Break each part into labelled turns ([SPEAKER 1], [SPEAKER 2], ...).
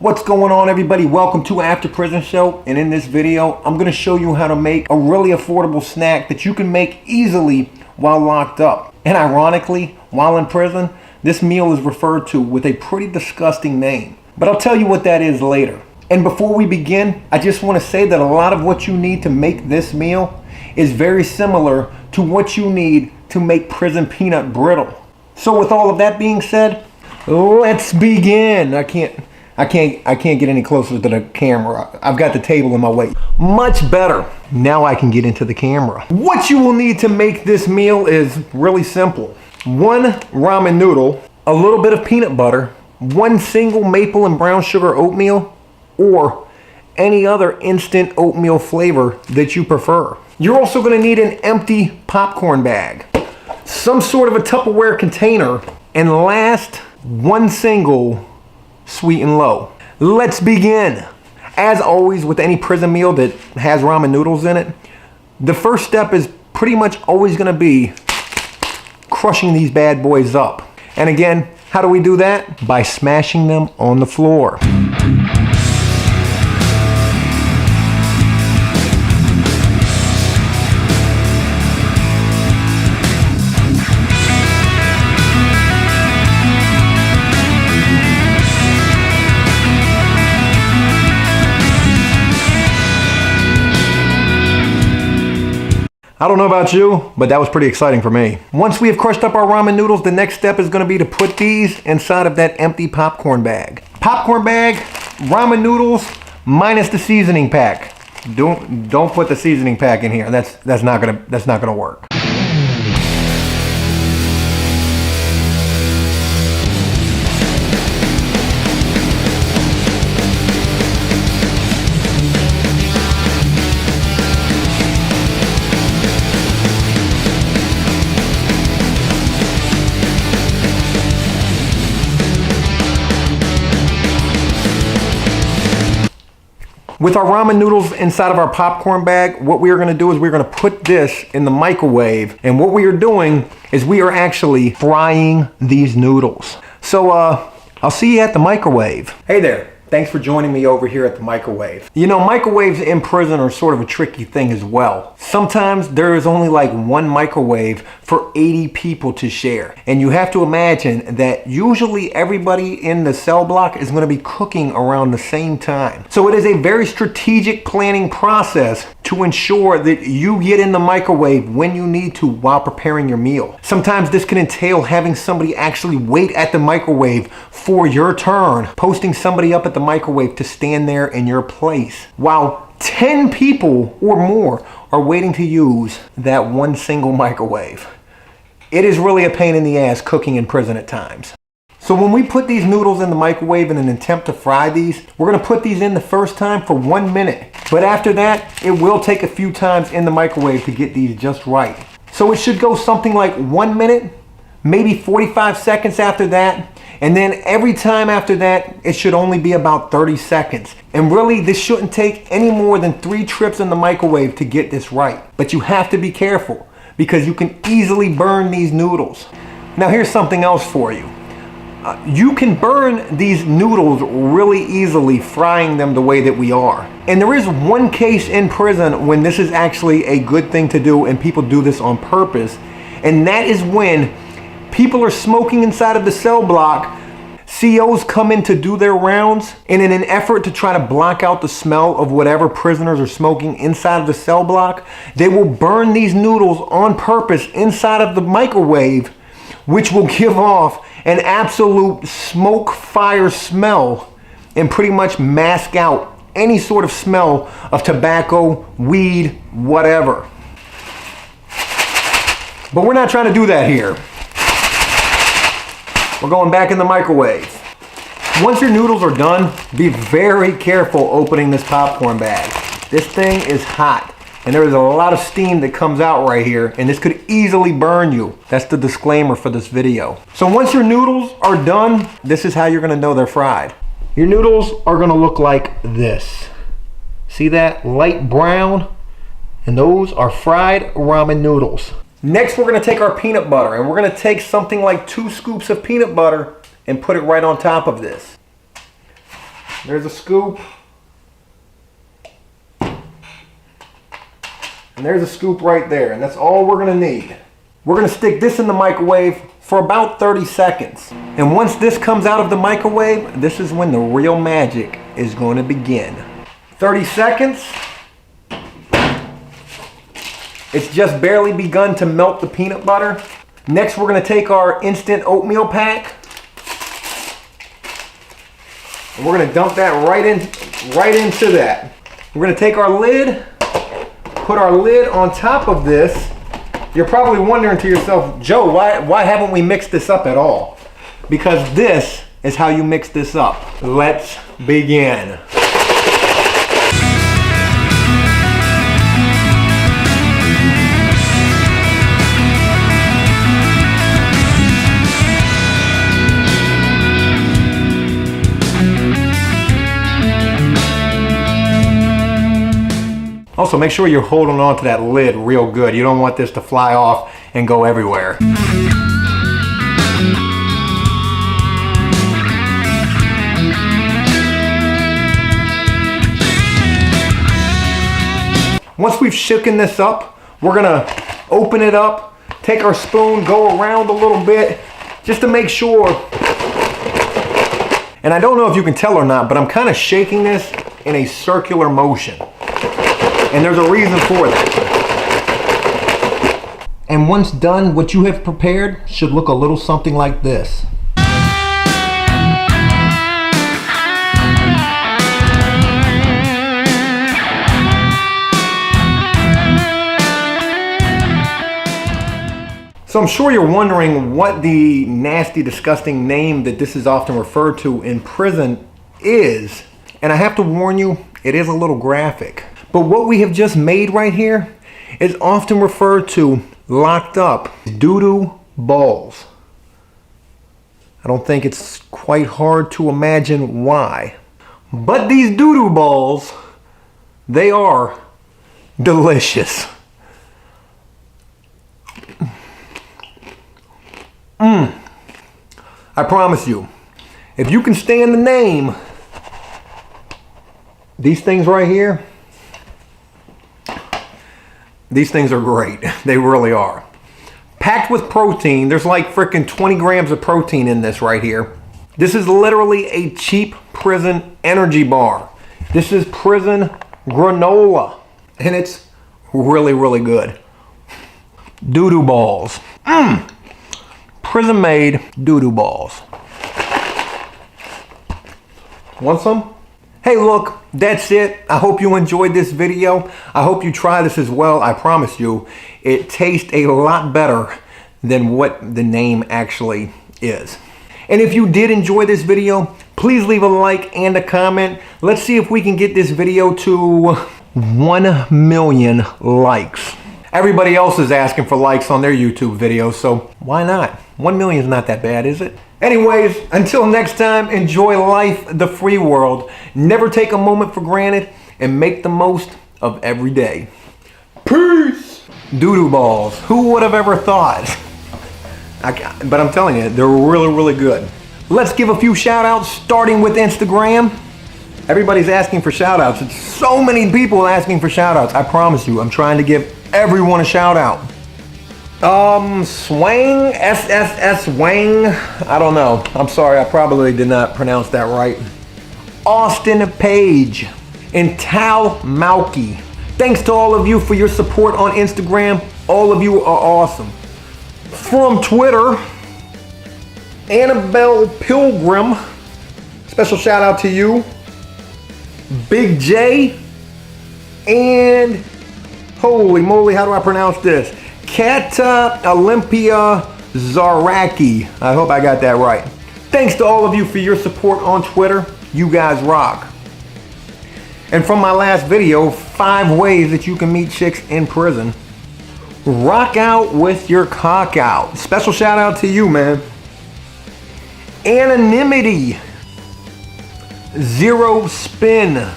[SPEAKER 1] What's going on, everybody? Welcome to After Prison Show, and in this video I'm going to show you how to make a really affordable snack that you can make easily while locked up. And ironically, while in prison, this meal is referred to with a pretty disgusting name, but I'll tell you what that is later. And before we begin, I just want to say that a lot of what you need to make this meal is very similar to what you need to make prison peanut brittle. So with all of that being said, let's begin. I can't get any closer to the camera. I've got the table in my way. Much better. Now I can get into the camera. What you will need to make this meal is really simple. 1 ramen noodle, a little bit of peanut butter, 1 single maple and brown sugar oatmeal, or any other instant oatmeal flavor that you prefer. You're also going to need an empty popcorn bag, some sort of a Tupperware container, and last, 1 single sweet and low. Let's begin. As always with any prison meal that has ramen noodles in it, the first step is pretty much always going to be crushing these bad boys up. And again, how do we do that? By smashing them on the floor. I don't know about you, but that was pretty exciting for me. Once we have crushed up our ramen noodles, the next step is going to be to put these inside of that empty popcorn bag. Popcorn bag, ramen noodles, minus the seasoning pack. Don't put the seasoning pack in here. That's not gonna work. With our ramen noodles inside of our popcorn bag, what we are going to do is we're going to put this in the microwave. And what we are doing is we are actually frying these noodles. So I'll see you at the microwave. Hey there. Thanks for joining me over here at the microwave. You know, microwaves in prison are sort of a tricky thing as well. Sometimes there is only like 1 microwave for 80 people to share. And you have to imagine that usually everybody in the cell block is going to be cooking around the same time. So it is a very strategic planning process to ensure that you get in the microwave when you need to while preparing your meal. Sometimes this can entail having somebody actually wait at the microwave for your turn, posting somebody up at the microwave to stand there in your place, while 10 people or more are waiting to use that 1 single microwave. It is really a pain in the ass cooking in prison at times. So when we put these noodles in the microwave in an attempt to fry these, we're going to put these in the first time for 1 minute. But after that, it will take a few times in the microwave to get these just right. So it should go something like 1 minute, maybe 45 seconds after that. And then every time after that, it should only be about 30 seconds. And really, this shouldn't take any more than 3 trips in the microwave to get this right. But you have to be careful because you can easily burn these noodles. Now here's something else for you. You can burn these noodles really easily frying them the way that we are. And there is 1 case in prison when this is actually a good thing to do, and people do this on purpose. And that is when people are smoking inside of the cell block. COs come in to do their rounds, and in an effort to try to block out the smell of whatever prisoners are smoking inside of the cell block, they will burn these noodles on purpose inside of the microwave, which will give off an absolute smoke fire smell and pretty much mask out any sort of smell of tobacco, weed, whatever. But we're not trying to do that here. We're going back in the microwave. Once your noodles are done, be very careful opening this popcorn bag. This thing is hot, and there is a lot of steam that comes out right here, and this could easily burn you. That's the disclaimer for this video. So once your noodles are done, this is how you're gonna know they're fried. Your noodles are gonna look like this. See that light brown? And those are fried ramen noodles. Next, we're going to take our peanut butter, and we're going to take something like 2 scoops of peanut butter and put it right on top of this. There's a scoop. And there's a scoop right there, and that's all we're gonna need. We're gonna stick this in the microwave for about 30 seconds. And once this comes out of the microwave, this is when the real magic is gonna begin. 30 seconds. It's just barely begun to melt the peanut butter. Next, we're gonna take our instant oatmeal pack. And we're gonna dump that right into that. We're gonna take our lid, put our lid on top of this. You're probably wondering to yourself, Joe, why haven't we mixed this up at all? Because this is how you mix this up. Let's begin. Also, make sure you're holding on to that lid real good. You don't want this to fly off and go everywhere. Once we've shooken this up, we're gonna open it up, take our spoon, go around a little bit, just to make sure. And I don't know if you can tell or not, but I'm kind of shaking this in a circular motion. And there's a reason for that. And once done, what you have prepared should look a little something like this. So I'm sure you're wondering what the nasty, disgusting name that this is often referred to in prison is. And I have to warn you, it is a little graphic. But what we have just made right here is often referred to, locked up, doo-doo balls. I don't think it's quite hard to imagine why. But these doo-doo balls, they are delicious. I promise you, if you can stand the name, these things right here, these things are great. They really are. Packed with protein. There's like freaking 20 grams of protein in this right here. This is literally a cheap prison energy bar. This is prison granola. And it's really, really good. Doo-doo balls. Prison made doo-doo balls. Want some? Hey, look, that's it. I hope you enjoyed this video. I hope you try this as well. I promise you, it tastes a lot better than what the name actually is. And if you did enjoy this video, please leave a like and a comment. Let's see if we can get this video to 1 million likes. Everybody else is asking for likes on their YouTube videos, so why not? 1 million is not that bad, is it? Anyways, until next time, enjoy life, the free world. Never take a moment for granted and make the most of every day. Peace! Doo-doo balls. Who would have ever thought? But I'm telling you, they're really, really good. Let's give a few shout outs, starting with Instagram. Everybody's asking for shout outs. It's so many people asking for shout outs. I promise you, I'm trying to give everyone a shout out. Swang, SSS Wang, I don't know. I'm sorry, I probably did not pronounce that right. Austin Page and Tal Malky. Thanks to all of you for your support on Instagram. All of you are awesome. From Twitter, Annabelle Pilgrim. Special shout out to you. Big J. And holy moly, how do I pronounce this? Kata Olympia Zaraki. I hope I got that right. Thanks to all of you for your support on Twitter. You guys rock. And from my last video, 5 ways that you can meet chicks in prison. Rock out with your cock out. Special shout out to you, man. Anonymity. Zero Spin.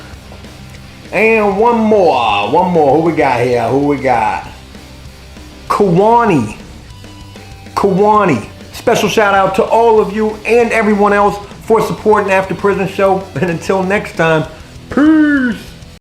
[SPEAKER 1] And one more. Who we got here? Who we got? Kawani. Special shout out to all of you and everyone else for supporting After Prison Show. And until next time, peace.